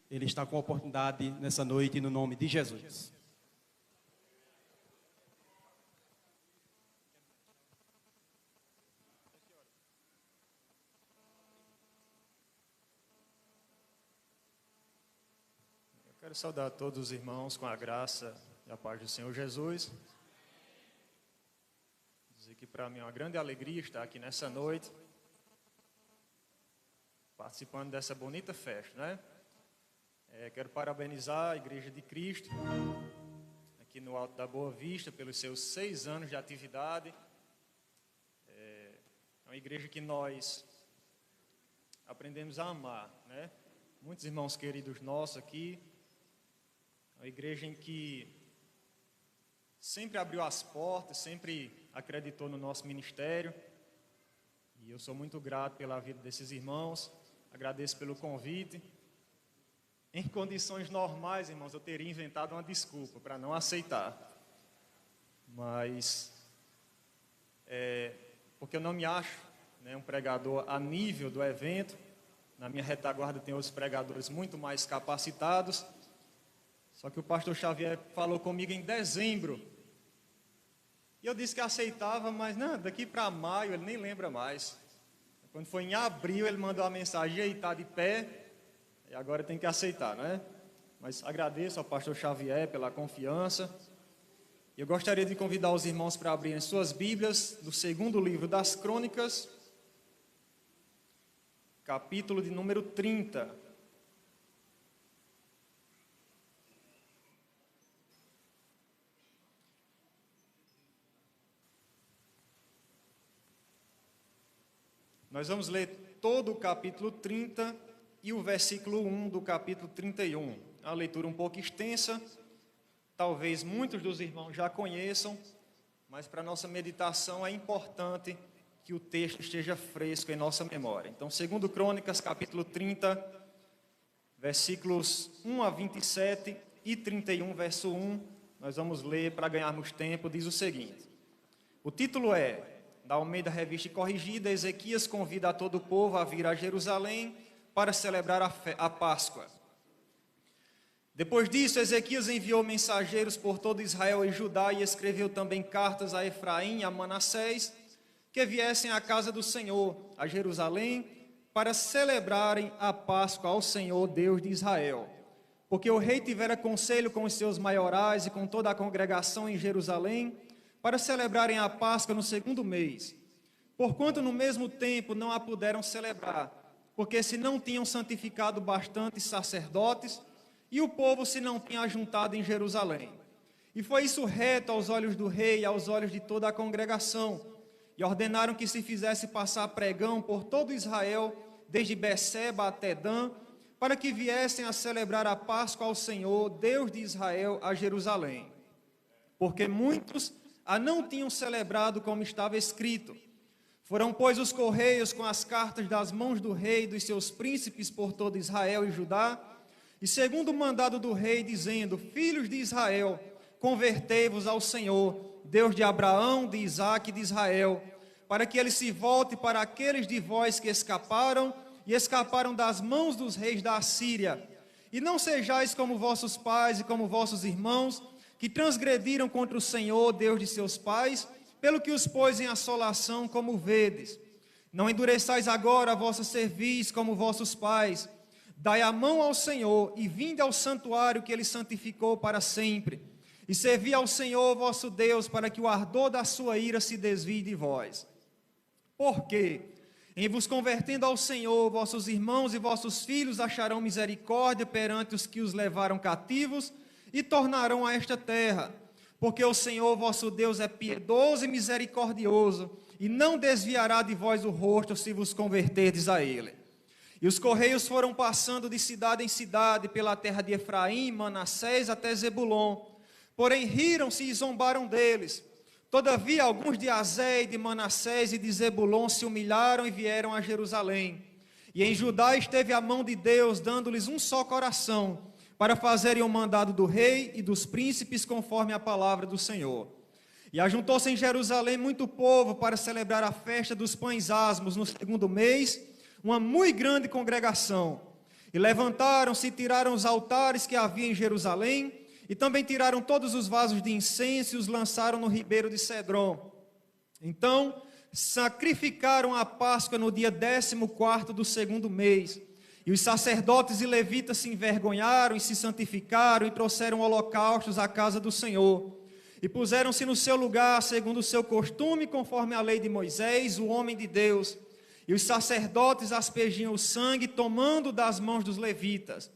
ele está com a oportunidade nessa noite, no nome de Jesus. Eu quero saudar todos os irmãos com a graça e a paz do Senhor Jesus. Dizer que para mim é uma grande alegria estar aqui nessa noite, participando dessa bonita festa, né? Quero parabenizar a Igreja de Cristo, aqui no Alto da Boa Vista, pelos seus 6 anos de atividade. É uma igreja que nós aprendemos a amar, né? Muitos irmãos queridos nossos aqui. É uma igreja em que sempre abriu as portas, sempre acreditou no nosso ministério. E eu sou muito grato pela vida desses irmãos. Agradeço pelo convite. Em condições normais, irmãos, eu teria inventado uma desculpa para não aceitar. Mas, porque eu não me acho, né, um pregador a nível do evento. Na minha retaguarda tem outros pregadores muito mais capacitados. Só que o pastor Xavier falou comigo em dezembro. E eu disse que aceitava, mas não, daqui para maio ele nem lembra mais. Quando foi em abril, ele mandou a mensagem: e aí, está de pé? E agora tem que aceitar, não é? Mas agradeço ao pastor Xavier pela confiança. Eu gostaria de convidar os irmãos para abrirem suas Bíblias do segundo livro das Crônicas, capítulo de número 30. Nós vamos ler todo o capítulo 30 e o versículo 1 do capítulo 31. A leitura um pouco extensa, talvez muitos dos irmãos já conheçam, mas para nossa meditação é importante que o texto esteja fresco em nossa memória. Então, segundo Crônicas, capítulo 30, versículos 1 a 27 e 31, verso 1, nós vamos ler para ganharmos tempo, diz o seguinte. O título é, da Almeida Revista e Corrigida, Ezequias convida a todo o povo a vir a Jerusalém para celebrar a Páscoa. Depois disso, Ezequias enviou mensageiros por todo Israel e Judá e escreveu também cartas a Efraim e a Manassés, que viessem à casa do Senhor, a Jerusalém, para celebrarem a Páscoa ao Senhor, Deus de Israel. Porque o rei tivera conselho com os seus maiorais e com toda a congregação em Jerusalém, para celebrarem a Páscoa no 2º mês. Porquanto no mesmo tempo não a puderam celebrar, porque se não tinham santificado bastantes sacerdotes, e o povo se não tinha ajuntado em Jerusalém. E foi isso reto aos olhos do rei e aos olhos de toda a congregação, e ordenaram que se fizesse passar pregão por todo Israel, desde Beceba até Dan, para que viessem a celebrar a Páscoa ao Senhor, Deus de Israel, a Jerusalém. Porque muitos a não tinham celebrado como estava escrito. Foram, pois, os correios com as cartas das mãos do rei e dos seus príncipes por todo Israel e Judá, e segundo o mandado do rei, dizendo: filhos de Israel, convertei-vos ao Senhor, Deus de Abraão, de Isaque e de Israel, para que ele se volte para aqueles de vós que escaparam das mãos dos reis da Assíria. E não sejais como vossos pais e como vossos irmãos, que transgrediram contra o Senhor, Deus de seus pais, pelo que os pôs em assolação, como vedes. Não endureçais agora a vossa cerviz como vossos pais. Dai a mão ao Senhor e vinde ao santuário que ele santificou para sempre. E servi ao Senhor vosso Deus, para que o ardor da sua ira se desvie de vós. Porque, em vos convertendo ao Senhor, vossos irmãos e vossos filhos acharão misericórdia perante os que os levaram cativos e tornarão a esta terra. Porque o Senhor vosso Deus é piedoso e misericordioso, e não desviará de vós o rosto se vos converterdes a ele. E os correios foram passando de cidade em cidade, pela terra de Efraim, Manassés, até Zebulon. Porém riram-se e zombaram deles. Todavia alguns de Azé, de Manassés e de Zebulon se humilharam e vieram a Jerusalém. E em Judá esteve a mão de Deus, dando-lhes um só coração, para fazerem o mandado do rei e dos príncipes, conforme a palavra do Senhor. E ajuntou-se em Jerusalém muito povo para celebrar a festa dos pães asmos no 2º mês, uma muito grande congregação. E levantaram-se e tiraram os altares que havia em Jerusalém, e também tiraram todos os vasos de incenso e os lançaram no ribeiro de Cedron. Então sacrificaram a Páscoa no dia 14º do segundo mês. E os sacerdotes e levitas se envergonharam e se santificaram e trouxeram holocaustos à casa do Senhor. E puseram-se no seu lugar, segundo o seu costume, conforme a lei de Moisés, o homem de Deus. E os sacerdotes aspergiam o sangue, tomando das mãos dos levitas.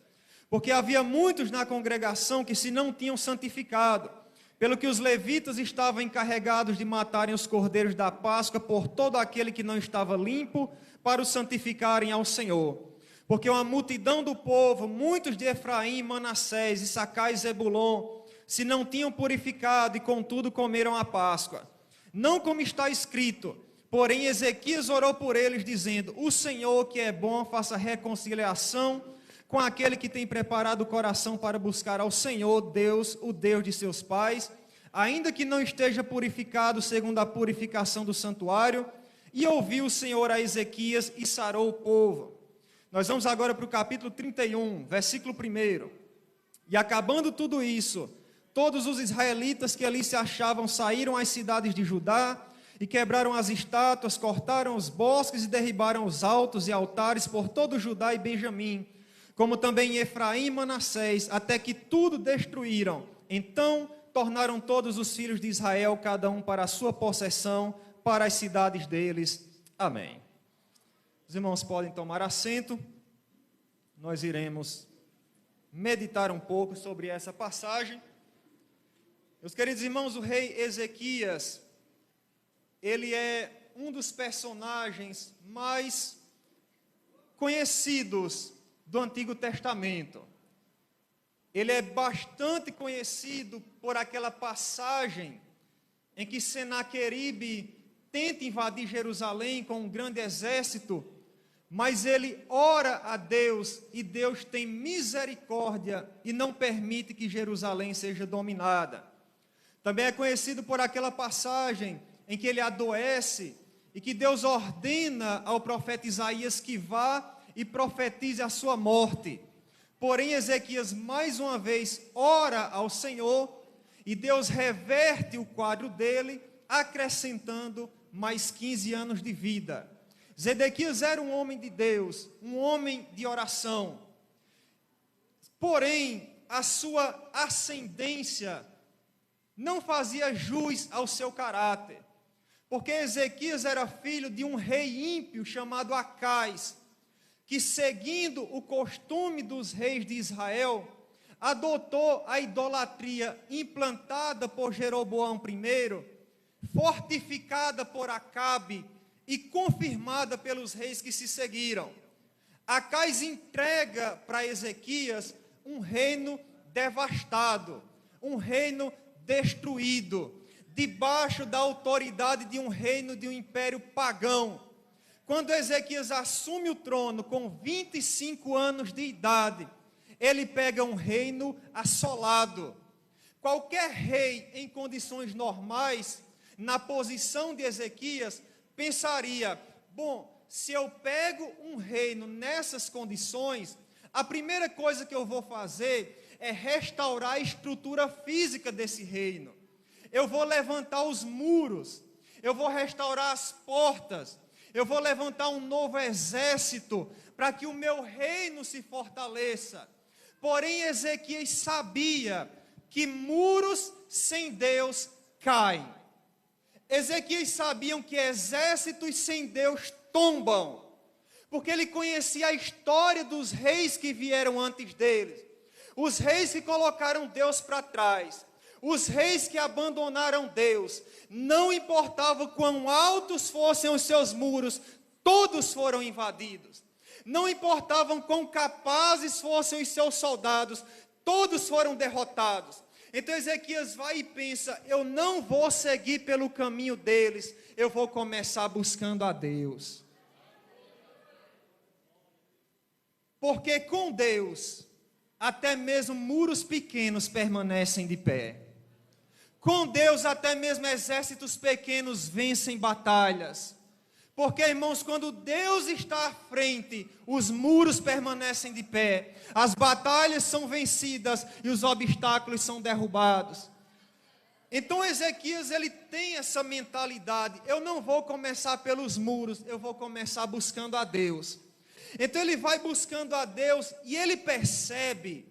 Porque havia muitos na congregação que se não tinham santificado, pelo que os levitas estavam encarregados de matarem os cordeiros da Páscoa por todo aquele que não estava limpo, para os santificarem ao Senhor. Porque uma multidão do povo, muitos de Efraim, Manassés, Issacar e Zebulon, se não tinham purificado e contudo comeram a Páscoa. Não como está escrito, porém Ezequias orou por eles, dizendo: o Senhor, que é bom, faça reconciliação com aquele que tem preparado o coração para buscar ao Senhor, Deus, o Deus de seus pais, ainda que não esteja purificado segundo a purificação do santuário. E ouviu o Senhor a Ezequias e sarou o povo. Nós vamos agora para o capítulo 31, versículo 1. E acabando tudo isso, todos os israelitas que ali se achavam saíram às cidades de Judá e quebraram as estátuas, cortaram os bosques e derribaram os altos e altares por todo Judá e Benjamim, como também em Efraim e Manassés, até que tudo destruíram. Então tornaram todos os filhos de Israel, cada um para a sua possessão, para as cidades deles. Amém. Os irmãos podem tomar assento. Nós iremos meditar um pouco sobre essa passagem. Meus queridos irmãos, o rei Ezequias, ele é um dos personagens mais conhecidos do Antigo Testamento. Ele é bastante conhecido por aquela passagem em que Senaqueribe tenta invadir Jerusalém com um grande exército, mas ele ora a Deus e Deus tem misericórdia e não permite que Jerusalém seja dominada. Também é conhecido por aquela passagem em que ele adoece e que Deus ordena ao profeta Isaías que vá e profetize a sua morte. Porém, Ezequias mais uma vez ora ao Senhor e Deus reverte o quadro dele, acrescentando mais 15 anos de vida. Zedequias era um homem de Deus, um homem de oração. Porém, a sua ascendência não fazia jus ao seu caráter, porque Ezequias era filho de um rei ímpio chamado Acais, que, seguindo o costume dos reis de Israel, adotou a idolatria implantada por Jeroboão I, fortificada por Acabe e confirmada pelos reis que se seguiram. Acais entrega para Ezequias um reino devastado, um reino destruído, debaixo da autoridade de um reino, de um império pagão. Quando Ezequias assume o trono com 25 anos de idade, ele pega um reino assolado. Qualquer rei em condições normais, na posição de Ezequias, pensaria: bom, se eu pego um reino nessas condições, a primeira coisa que eu vou fazer é restaurar a estrutura física desse reino. Eu vou levantar os muros, eu vou restaurar as portas, eu vou levantar um novo exército para que o meu reino se fortaleça. Porém, Ezequias sabia que muros sem Deus caem. Ezequias sabia que exércitos sem Deus tombam, porque ele conhecia a história dos reis que vieram antes deles, os reis que colocaram Deus para trás, os reis que abandonaram Deus. Não importava quão altos fossem os seus muros, todos foram invadidos. Não importava quão capazes fossem os seus soldados, todos foram derrotados. Então Ezequias vai e pensa: eu não vou seguir pelo caminho deles, eu vou começar buscando a Deus. Porque com Deus, até mesmo muros pequenos permanecem de pé. Com Deus, até mesmo exércitos pequenos vencem batalhas. Porque, irmãos, quando Deus está à frente, os muros permanecem de pé, as batalhas são vencidas e os obstáculos são derrubados. Então Ezequias, ele tem essa mentalidade: eu não vou começar pelos muros, eu vou começar buscando a Deus. Então ele vai buscando a Deus e ele percebe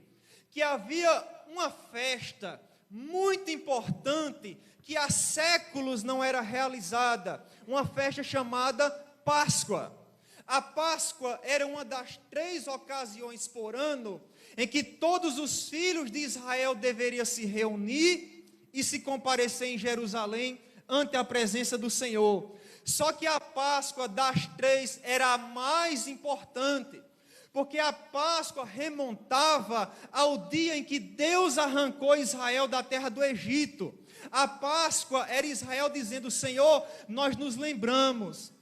que havia uma festa muito importante que há séculos não era realizada, uma festa chamada Páscoa. A Páscoa era uma das 3 ocasiões por ano em que todos os filhos de Israel deveriam se reunir e se comparecer em Jerusalém ante a presença do Senhor. Só que a Páscoa das 3 era a mais importante, porque a Páscoa remontava ao dia em que Deus arrancou Israel da terra do Egito. A Páscoa era Israel dizendo: Senhor, nós nos lembramos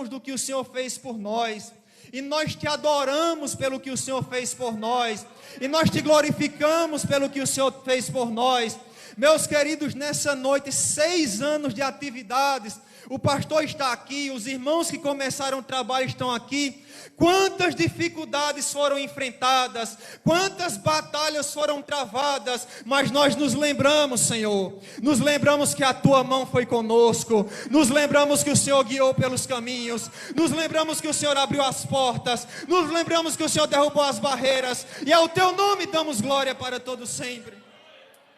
do que o Senhor fez por nós, e nós te adoramos pelo que o Senhor fez por nós, e nós te glorificamos pelo que o Senhor fez por nós. Meus queridos, nessa noite, 6 anos de atividades, o pastor está aqui, os irmãos que começaram o trabalho estão aqui. Quantas dificuldades foram enfrentadas, quantas batalhas foram travadas, mas nós nos lembramos, Senhor, nos lembramos que a Tua mão foi conosco, nos lembramos que o Senhor guiou pelos caminhos, nos lembramos que o Senhor abriu as portas, nos lembramos que o Senhor derrubou as barreiras, e ao Teu nome damos glória para todo sempre.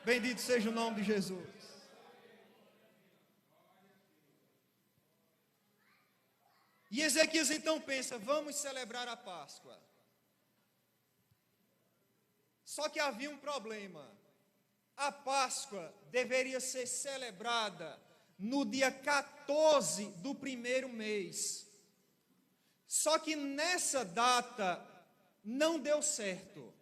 Bendito seja o nome de Jesus. E Ezequias então pensa: vamos celebrar a Páscoa. Só que havia um problema. A Páscoa deveria ser celebrada no dia 14 do primeiro mês. Só que nessa data não deu certo,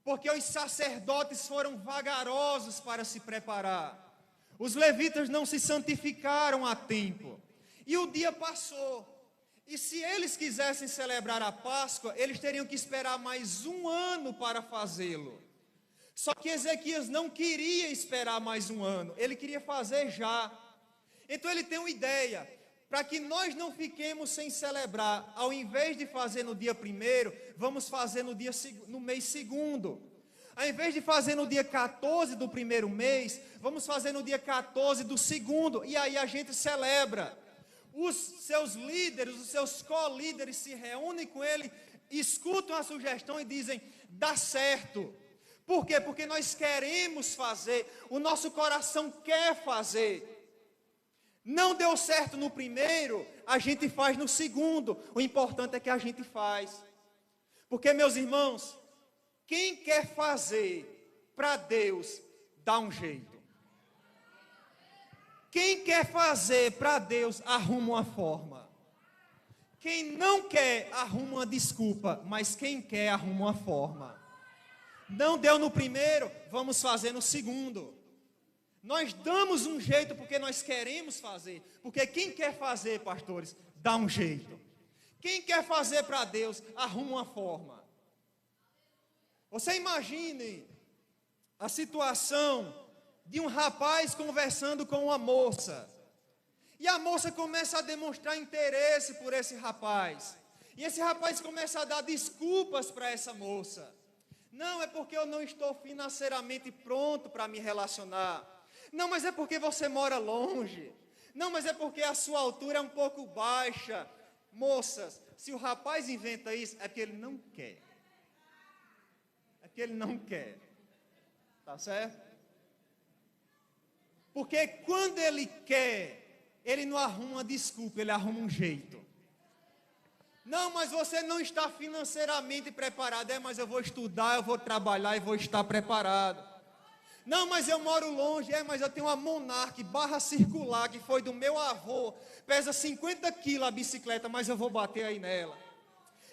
porque os sacerdotes foram vagarosos para se preparar. Os levitas não se santificaram a tempo. E o dia passou. E se eles quisessem celebrar a Páscoa, eles teriam que esperar mais 1 ano para fazê-lo. Só que Ezequias não queria esperar mais 1 ano, ele queria fazer já. Então ele tem uma ideia: para que nós não fiquemos sem celebrar, ao invés de fazer no dia 1º, vamos fazer no mês 2º. Ao invés de fazer no dia 14 do primeiro mês, vamos fazer no dia 14 do 2º, e aí a gente celebra. Os seus líderes, os seus co-líderes se reúnem com ele, escutam a sugestão e dizem: dá certo. Por quê? Porque nós queremos fazer, o nosso coração quer fazer. Não deu certo no primeiro, a gente faz no 2º, o importante é que a gente faz. Porque, meus irmãos, quem quer fazer para Deus, dá um jeito. Quem quer fazer para Deus, arruma uma forma. Quem não quer, arruma uma desculpa, mas quem quer, arruma uma forma. Não deu no primeiro, vamos fazer no 2º. Nós damos um jeito porque nós queremos fazer. Porque quem quer fazer, pastores, dá um jeito. Quem quer fazer para Deus, arruma uma forma. Você imagine a situação de um rapaz conversando com uma moça, e a moça começa a demonstrar interesse por esse rapaz, e esse rapaz começa a dar desculpas para essa moça. Não, é porque eu não estou financeiramente pronto para me relacionar. Não, mas é porque você mora longe. Não, mas é porque a sua altura é um pouco baixa. Moças, se o rapaz inventa isso, é porque ele não quer. É porque ele não quer. Tá certo? Porque quando ele quer, ele não arruma uma desculpa, ele arruma um jeito. Não, mas você não está financeiramente preparado. Mas eu vou estudar, eu vou trabalhar e vou estar preparado. Não, mas eu moro longe. Mas eu tenho uma Monarch barra circular que foi do meu avô. Pesa 50 quilos a bicicleta, mas eu vou bater aí nela.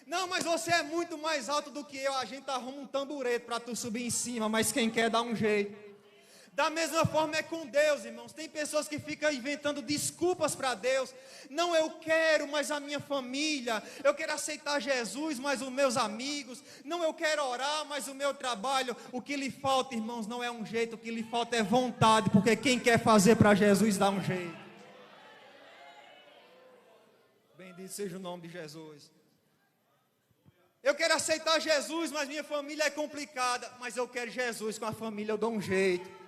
Não, mas você é muito mais alto do que eu. A gente arruma um tamborete para tu subir em cima, mas quem quer dá um jeito. Da mesma forma é com Deus, irmãos. Tem pessoas que ficam inventando desculpas para Deus. Não, eu quero, mas a minha família. Eu quero aceitar Jesus, mas os meus amigos. Não, eu quero orar, mas o meu trabalho. O que lhe falta, irmãos, não é um jeito. O que lhe falta é vontade. Porque quem quer fazer para Jesus dá um jeito. Bendito seja o nome de Jesus. Eu quero aceitar Jesus, mas minha família é complicada. Mas eu quero Jesus, com a família eu dou um jeito.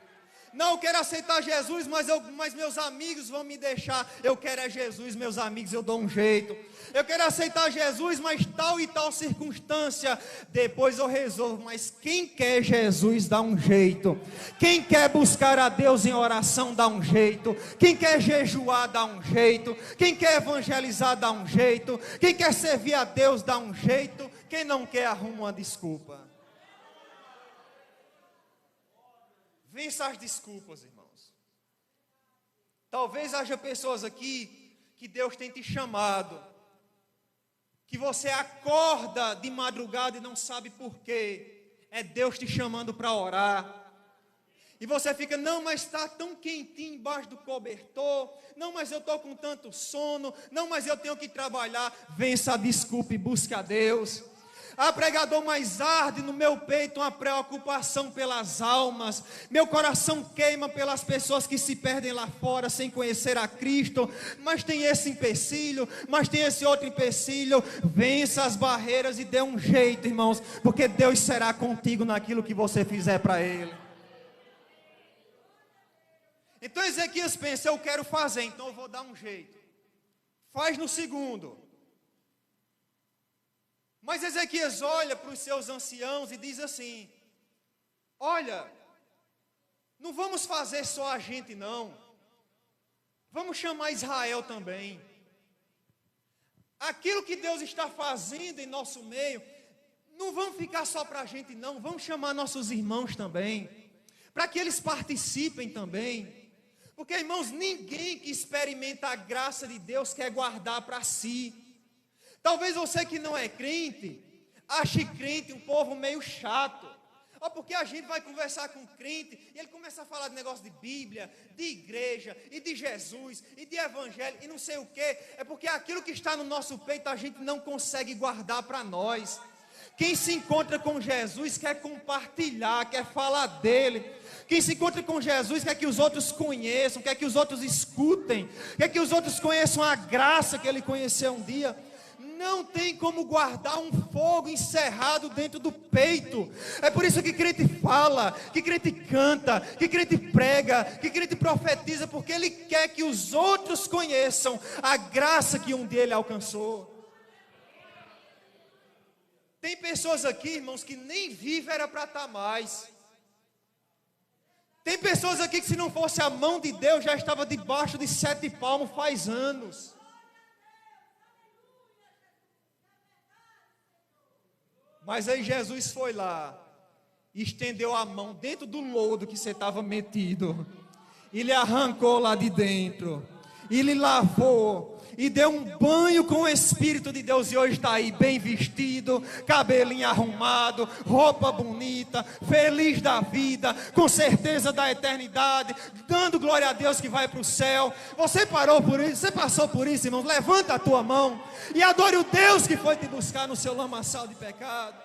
Não, eu quero aceitar Jesus, mas meus amigos vão me deixar. Eu quero é Jesus, meus amigos, eu dou um jeito. Eu quero aceitar Jesus, mas tal e tal circunstância, depois eu resolvo. Mas quem quer Jesus dá um jeito. Quem quer buscar a Deus em oração dá um jeito. Quem quer jejuar dá um jeito. Quem quer evangelizar dá um jeito. Quem quer servir a Deus dá um jeito. Quem não quer arruma uma desculpa. Vença as desculpas, irmãos. Talvez haja pessoas aqui que Deus tem te chamado, que você acorda de madrugada e não sabe por quê. É Deus te chamando para orar. E você fica, não, mas está tão quentinho embaixo do cobertor. Não, mas eu estou com tanto sono. Não, mas eu tenho que trabalhar. Vença a desculpa e busque a Deus. Ah, pregador, mas arde no meu peito uma preocupação pelas almas. Meu coração queima pelas pessoas que se perdem lá fora sem conhecer a Cristo. Mas tem esse empecilho, mas tem esse outro empecilho. Vença as barreiras e dê um jeito, irmãos, porque Deus será contigo naquilo que você fizer para Ele. Então Ezequias pensa, eu quero fazer, então eu vou dar um jeito. Faz no segundo. Mas Ezequias olha para os seus anciãos e diz assim, olha, não vamos fazer só a gente não, vamos chamar Israel também. Aquilo que Deus está fazendo em nosso meio, não vamos ficar só para a gente não, vamos chamar nossos irmãos também, para que eles participem também. Porque, irmãos, ninguém que experimenta a graça de Deus quer guardar para si. Talvez você que não é crente, ache crente um povo meio chato. Porque a gente vai conversar com crente e ele começa a falar de negócio de Bíblia, de igreja, e de Jesus, e de evangelho, e não sei o que. É porque aquilo que está no nosso peito a gente não consegue guardar para nós. Quem se encontra com Jesus quer compartilhar, quer falar dele. Quem se encontra com Jesus quer que os outros conheçam, quer que os outros escutem, quer que os outros conheçam a graça que ele conheceu um dia. Não tem como guardar um fogo encerrado dentro do peito. É por isso que crente fala, que crente canta, que crente prega, que crente profetiza, porque ele quer que os outros conheçam a graça que um dia ele alcançou. Tem pessoas aqui, irmãos, que nem vivo era para estar mais. Tem pessoas aqui que se não fosse a mão de Deus já estava debaixo de 7 palmos faz anos. Mas aí Jesus foi lá, estendeu a mão dentro do lodo que você estava metido, e lhe arrancou lá de dentro, e lhe lavou, e deu um banho com o Espírito de Deus, e hoje está aí bem vestido, cabelinho arrumado, roupa bonita, feliz da vida, com certeza da eternidade, dando glória a Deus que vai para o céu. Você parou por isso, você passou por isso, irmão? Levanta a tua mão e adore o Deus que foi te buscar no seu lamaçal de pecado.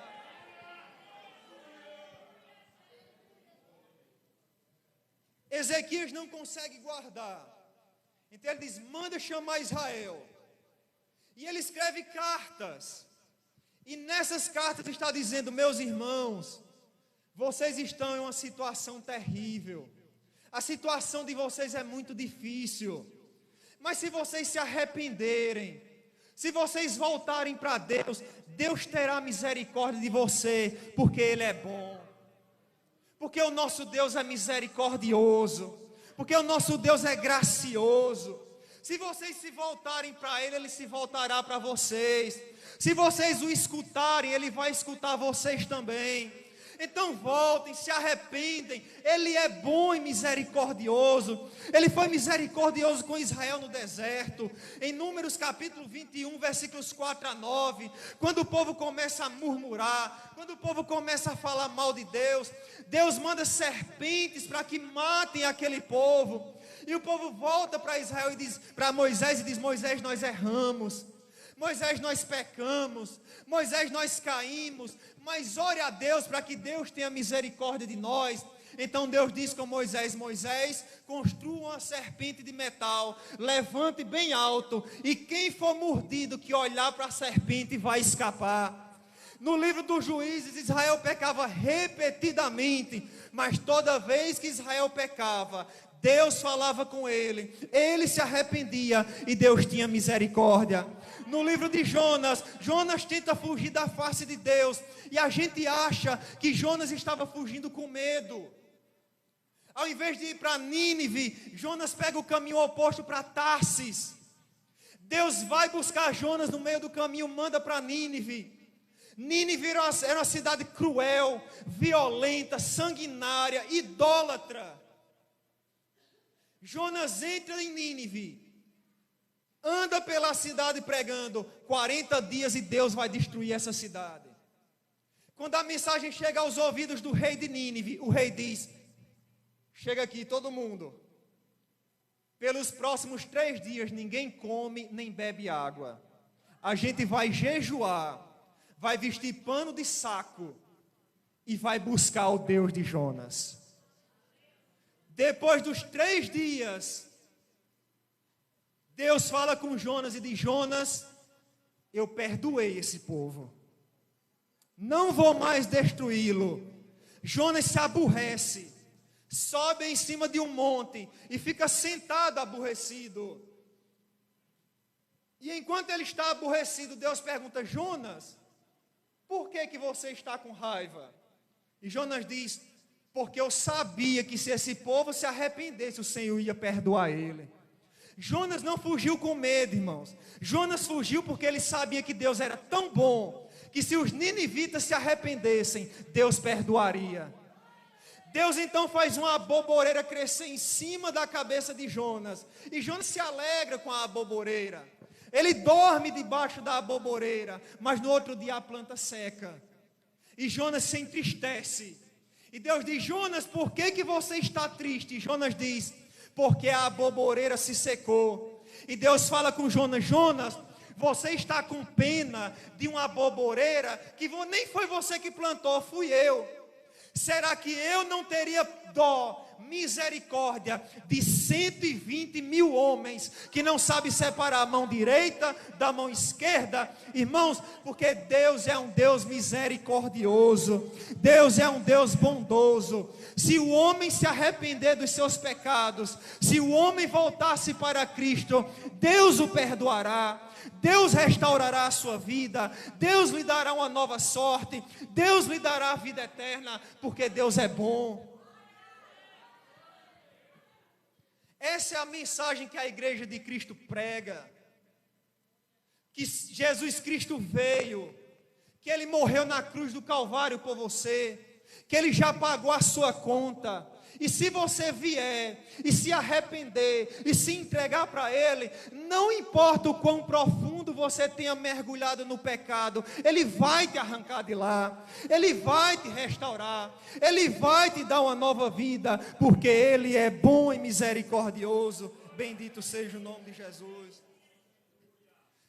Ezequias não consegue guardar. Então ele diz, manda chamar Israel. E ele escreve cartas. E nessas cartas está dizendo, meus irmãos, vocês estão em uma situação terrível. A situação de vocês é muito difícil. Mas se vocês se arrependerem, se vocês voltarem para Deus, Deus terá misericórdia de você, porque Ele é bom. Porque o nosso Deus é misericordioso. Porque o nosso Deus é gracioso. Se vocês se voltarem para Ele, Ele se voltará para vocês. Se vocês o escutarem, Ele vai escutar vocês também. Então voltem, se arrependem. Ele é bom e misericordioso. Ele foi misericordioso com Israel no deserto. Em Números capítulo 21, versículos 4 a 9. Quando o povo começa a murmurar, quando o povo começa a falar mal de Deus, Deus manda serpentes para que matem aquele povo. E o povo volta para Israel e diz, para Moisés, e diz, Moisés, nós erramos. Moisés, nós pecamos. Moisés, nós caímos. Mas ore a Deus para que Deus tenha misericórdia de nós. Então Deus disse com Moisés: Moisés, construa uma serpente de metal, levante bem alto, e quem for mordido que olhar para a serpente vai escapar. No livro dos Juízes, Israel pecava repetidamente, mas toda vez que Israel pecava, Deus falava com ele se arrependia e Deus tinha misericórdia. No livro de Jonas, Jonas tenta fugir da face de Deus, e a gente acha que Jonas estava fugindo com medo. Ao invés de ir para Nínive, Jonas pega o caminho oposto para Tarsis. Deus vai buscar Jonas no meio do caminho, manda para Nínive. Nínive era uma cidade cruel, violenta, sanguinária, idólatra. Jonas entra em Nínive, anda pela cidade pregando 40 dias e Deus vai destruir essa cidade. Quando a mensagem chega aos ouvidos do rei de Nínive, o rei diz: chega aqui todo mundo, pelos próximos 3 dias ninguém come nem bebe água, a gente vai jejuar, vai vestir pano de saco e vai buscar o Deus de Jonas. Depois dos 3 dias, Deus fala com Jonas e diz: Jonas, eu perdoei esse povo, não vou mais destruí-lo. Jonas se aborrece, sobe em cima de um monte e fica sentado aborrecido. E enquanto ele está aborrecido, Deus pergunta: Jonas, por que você está com raiva? E Jonas diz: porque eu sabia que se esse povo se arrependesse, o Senhor ia perdoar ele. Jonas não fugiu com medo, irmãos. Jonas fugiu porque ele sabia que Deus era tão bom, que se os ninivitas se arrependessem, Deus perdoaria. Deus então faz uma aboboreira crescer em cima da cabeça de Jonas, e Jonas se alegra com a aboboreira. Ele dorme debaixo da aboboreira, mas no outro dia a planta seca. E Jonas se entristece. E Deus diz: Jonas, por que você está triste? E Jonas diz: porque a aboboreira se secou. E Deus fala com Jonas: Jonas, você está com pena de uma aboboreira que nem foi você que plantou, fui eu. Será que eu não teria dó, misericórdia de 120 mil homens que não sabem separar a mão direita da mão esquerda? Irmãos, porque Deus é um Deus misericordioso, Deus é um Deus bondoso. Se o homem se arrepender dos seus pecados, se o homem voltar-se para Cristo, Deus o perdoará. Deus restaurará a sua vida, Deus lhe dará uma nova sorte, Deus lhe dará a vida eterna, porque Deus é bom. Essa é a mensagem que a igreja de Cristo prega, que Jesus Cristo veio, que Ele morreu na cruz do Calvário por você, que Ele já pagou a sua conta. E se você vier e se arrepender e se entregar para Ele, não importa o quão profundo você tenha mergulhado no pecado, Ele vai te arrancar de lá, Ele vai te restaurar, Ele vai te dar uma nova vida, porque Ele é bom e misericordioso. Bendito seja o nome de Jesus.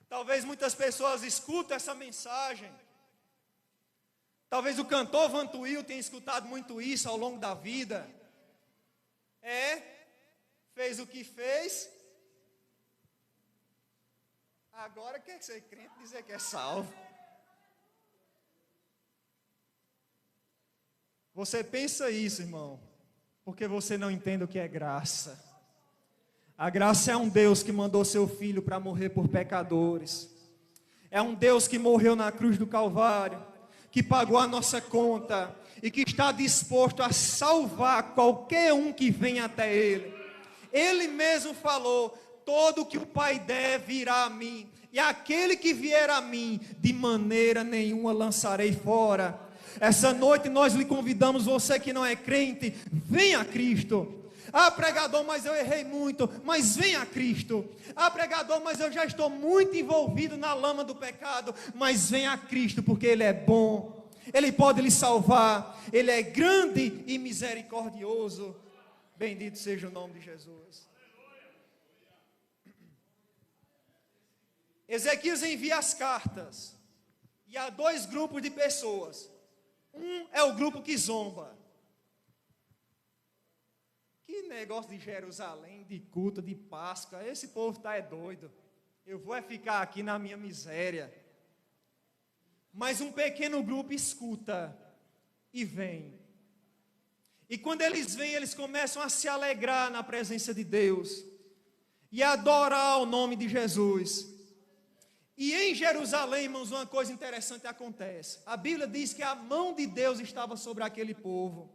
Talvez muitas pessoas escutem essa mensagem. Talvez o cantor Vantuil tenha escutado muito isso ao longo da vida. Fez o que fez, agora quer ser crente dizer que é salvo. Você pensa isso, irmão, porque você não entende o que é graça. A graça é um Deus que mandou seu Filho para morrer por pecadores. É um Deus que morreu na cruz do Calvário, que pagou a nossa conta e que está disposto a salvar qualquer um que venha até Ele. Ele mesmo falou: todo que o Pai der virá a mim, e aquele que vier a mim, de maneira nenhuma lançarei fora. Essa noite nós lhe convidamos, você que não é crente, venha a Cristo. Ah, pregador, mas eu errei muito. Mas venha a Cristo. Ah, pregador, mas eu já estou muito envolvido na lama do pecado. Mas venha a Cristo, porque Ele é bom, Ele pode lhe salvar, Ele é grande e misericordioso. Bendito seja o nome de Jesus. Ezequias envia as cartas, e há 2 grupos de pessoas. Um é o grupo que zomba. negócio de Jerusalém, de culto, de Páscoa, esse povo está doido. Eu vou ficar aqui na minha miséria. Mas um pequeno grupo escuta e vem. E quando eles vêm, eles começam a se alegrar na presença de Deus e a adorar o nome de Jesus. E em Jerusalém, irmãos, uma coisa interessante acontece. A Bíblia diz que a mão de Deus estava sobre aquele povo.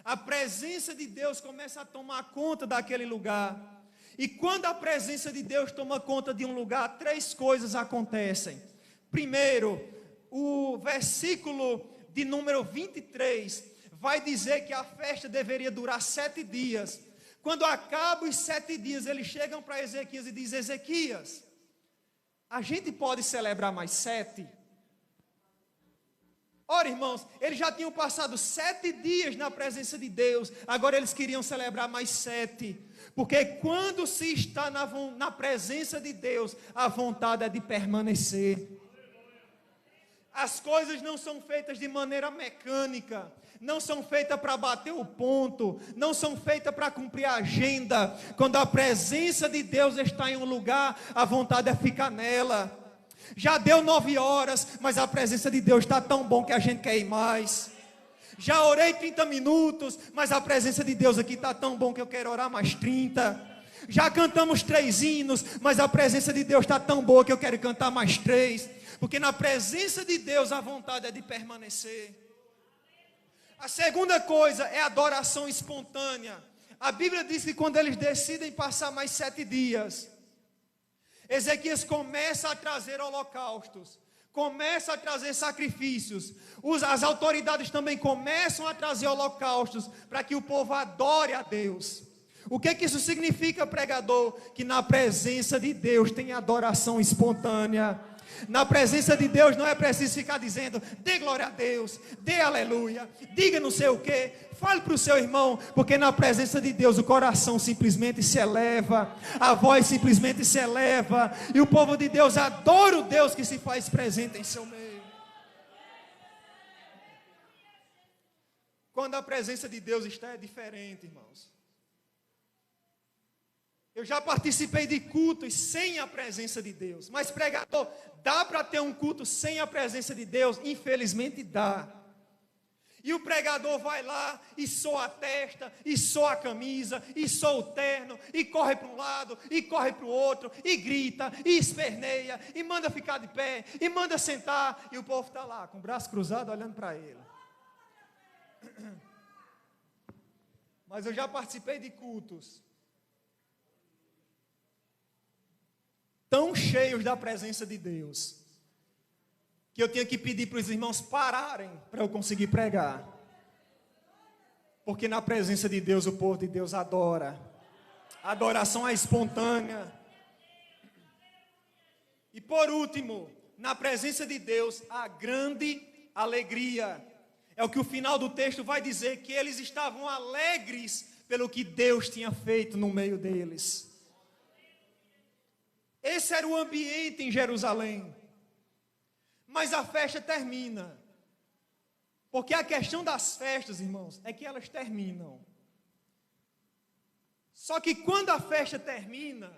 A presença de Deus começa a tomar conta daquele lugar. E quando a presença de Deus toma conta de um lugar, 3 coisas acontecem. Primeiro, o versículo de número 23 vai dizer que a festa deveria durar 7 dias. Quando acabam os 7 dias, eles chegam para Ezequias e dizem: Ezequias, a gente pode celebrar mais 7? Ora, irmãos, eles já tinham passado 7 dias na presença de Deus, agora eles queriam celebrar mais 7, porque quando se está na presença de Deus, a vontade é de permanecer. As coisas não são feitas de maneira mecânica, não são feitas para bater o ponto, não são feitas para cumprir a agenda. Quando a presença de Deus está em um lugar, a vontade é ficar nela. Já deu 9 horas, mas a presença de Deus está tão bom que a gente quer ir mais. Já orei 30 minutos, mas a presença de Deus aqui está tão bom que eu quero orar mais 30. Já cantamos 3 hinos, mas a presença de Deus está tão boa que eu quero cantar mais 3. Porque na presença de Deus a vontade é de permanecer. A segunda coisa é a adoração espontânea. A Bíblia diz que quando eles decidem passar mais 7 dias, Ezequias começa a trazer holocaustos, começa a trazer sacrifícios. As autoridades também começam a trazer holocaustos para que o povo adore a Deus. O que isso significa, pregador? Que na presença de Deus tem adoração espontânea. Na presença de Deus não é preciso ficar dizendo: dê glória a Deus, dê aleluia, diga não sei o que, fale para o seu irmão, porque na presença de Deus o coração simplesmente se eleva, a voz simplesmente se eleva, e o povo de Deus adora o Deus que se faz presente em seu meio. Quando a presença de Deus está, é diferente, irmãos. Eu já participei de cultos sem a presença de Deus. Mas, pregador, dá para ter um culto sem a presença de Deus? Infelizmente dá. E o pregador vai lá e soa a testa, e soa a camisa, e soa o terno, e corre para um lado, e corre para o outro, e grita, e esperneia, e manda ficar de pé, e manda sentar, e o povo está lá, com o braço cruzado, olhando para ele. Mas eu já participei de cultos tão cheios da presença de Deus, que eu tinha que pedir para os irmãos pararem para eu conseguir pregar. Porque na presença de Deus, o povo de Deus adora. A adoração é espontânea. E por último, na presença de Deus, a grande alegria. É o que o final do texto vai dizer, que eles estavam alegres pelo que Deus tinha feito no meio deles. Esse era o ambiente em Jerusalém. Mas a festa termina. Porque a questão das festas, irmãos, é que elas terminam. Só que quando a festa termina,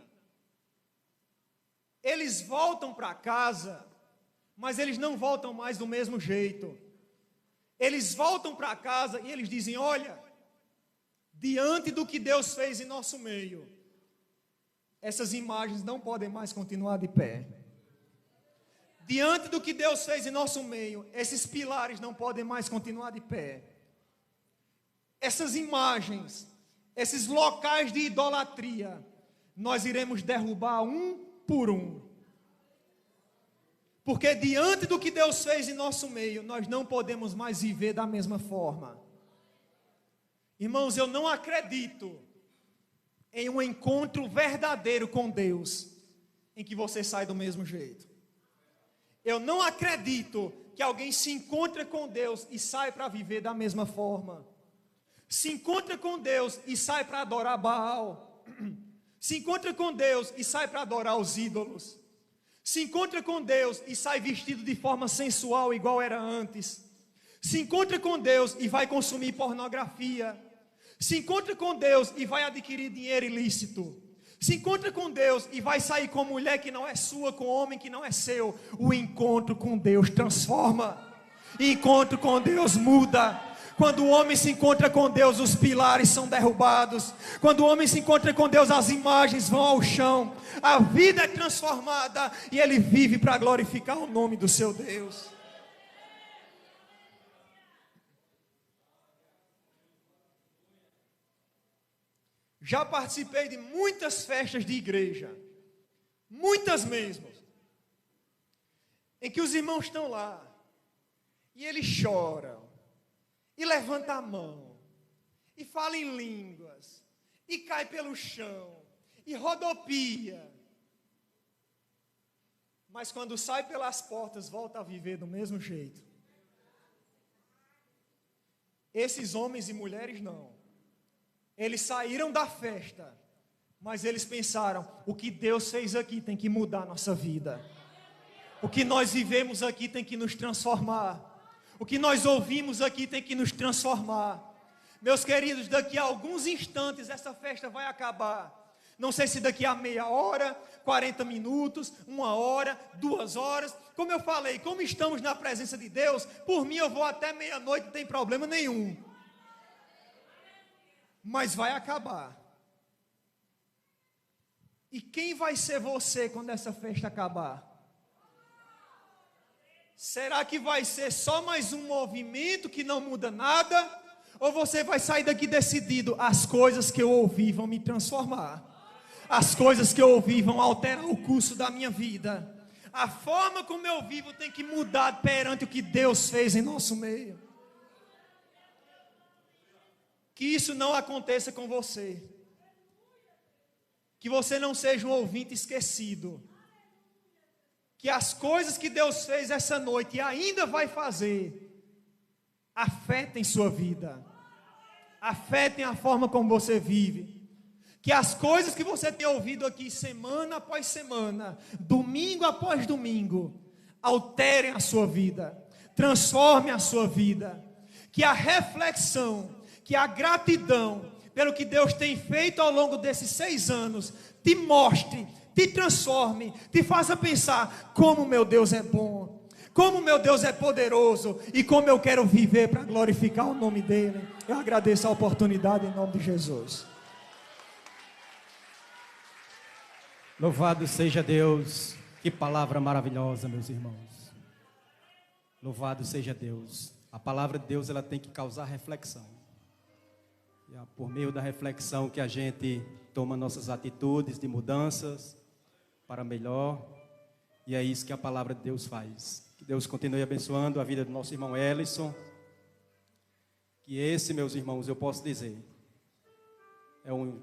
eles voltam para casa, mas eles não voltam mais do mesmo jeito. Eles voltam para casa e eles dizem: olha, diante do que Deus fez em nosso meio, essas imagens não podem mais continuar de pé. Diante do que Deus fez em nosso meio, esses pilares não podem mais continuar de pé. Essas imagens, esses locais de idolatria, nós iremos derrubar um por um. Porque diante do que Deus fez em nosso meio, nós não podemos mais viver da mesma forma. Irmãos, eu não acredito em um encontro verdadeiro com Deus, em que você sai do mesmo jeito. Eu não acredito que alguém se encontre com Deus e sai para viver da mesma forma. Se encontra com Deus e sai para adorar Baal. Se encontra com Deus e sai para adorar os ídolos. Se encontra com Deus e sai vestido de forma sensual igual era antes. Se encontra com Deus e vai consumir pornografia. Se encontra com Deus e vai adquirir dinheiro ilícito. Se encontra com Deus e vai sair com mulher que não é sua, com homem que não é seu. O encontro com Deus transforma. Encontro com Deus muda. Quando o homem se encontra com Deus, os pilares são derrubados. Quando o homem se encontra com Deus, as imagens vão ao chão. A vida é transformada e ele vive para glorificar o nome do seu Deus. Já participei de muitas festas de igreja, muitas mesmo, em que os irmãos estão lá, e eles choram, e levantam a mão, e falam em línguas, e cai pelo chão, e rodopia. Mas quando sai pelas portas, volta a viver do mesmo jeito. Esses homens e mulheres não. Eles saíram da festa, mas eles pensaram, o que Deus fez aqui tem que mudar a nossa vida. O que nós vivemos aqui tem que nos transformar. O que nós ouvimos aqui tem que nos transformar. Meus queridos, daqui a alguns instantes essa festa vai acabar. Não sei se daqui a meia hora, 40 minutos, 1 hora, 2 horas. Como eu falei, como estamos na presença de Deus, por mim eu vou até meia-noite, não tem problema nenhum. Mas vai acabar. E quem vai ser você quando essa festa acabar? Será que vai ser só mais um movimento que não muda nada? Ou você vai sair daqui decidido, as coisas que eu ouvi vão me transformar. As coisas que eu ouvi vão alterar o curso da minha vida. A forma como eu vivo tem que mudar perante o que Deus fez em nosso meio. Que isso não aconteça com você. Que você não seja um ouvinte esquecido. Que as coisas que Deus fez essa noite e ainda vai fazer, afetem sua vida. Afetem a forma como você vive. Que as coisas que você tem ouvido aqui semana após semana, domingo após domingo, alterem a sua vida. Transformem a sua vida. Que a reflexão, que a gratidão pelo que Deus tem feito ao longo desses 6 anos te mostre, te transforme, te faça pensar como meu Deus é bom, como meu Deus é poderoso e como eu quero viver para glorificar o nome dele. Eu agradeço a oportunidade em nome de Jesus. Louvado seja Deus. Que palavra maravilhosa, meus irmãos. Louvado seja Deus. A palavra de Deus, ela tem que causar reflexão. E é por meio da reflexão que a gente toma nossas atitudes de mudanças para melhor. E é isso que a palavra de Deus faz. Que Deus continue abençoando a vida do nosso irmão Ellison. Que esse, meus irmãos, eu posso dizer, é um